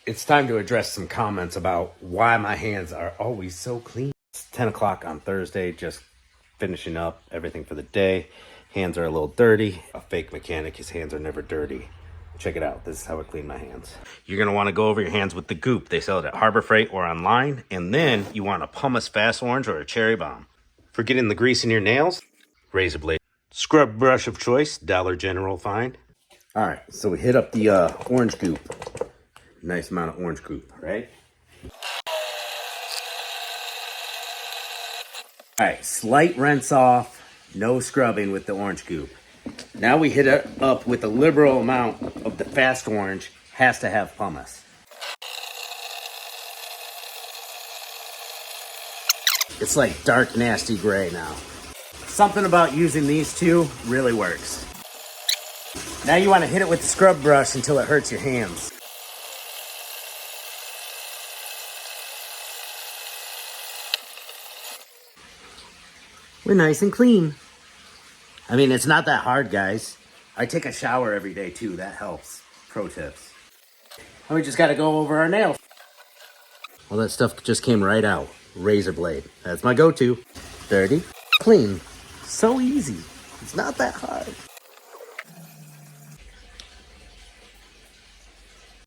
It's time to address some comments about why my hands are always so clean. It's 10 o'clock on Thursday, just finishing up everything for the day. Hands are a little dirty. A fake mechanic, his hands are never dirty. Check it out. This is how I clean my hands. You're going to want to go over your hands with the goop. They sell it at Harbor Freight or online. And then you want a pumice fast orange or a cherry bomb. For getting the grease in your nails, razor blade. Scrub brush of choice, Dollar General find. All right, so we hit up the orange goop. Nice amount of orange goop, right? All right, slight rinse off, no scrubbing with the orange goop. Now we hit it up with a liberal amount of the fast orange, has to have pumice. It's like dark, nasty gray now. Something about using these two really works. Now you want to hit it with the scrub brush until it hurts your hands. We're nice and clean. I mean, it's not that hard, guys. I take a shower every day too, that helps. Pro tips. And we just gotta go over our nails. Well, that stuff just came right out. Razor blade, that's my go-to. Dirty, clean, so easy. It's not that hard.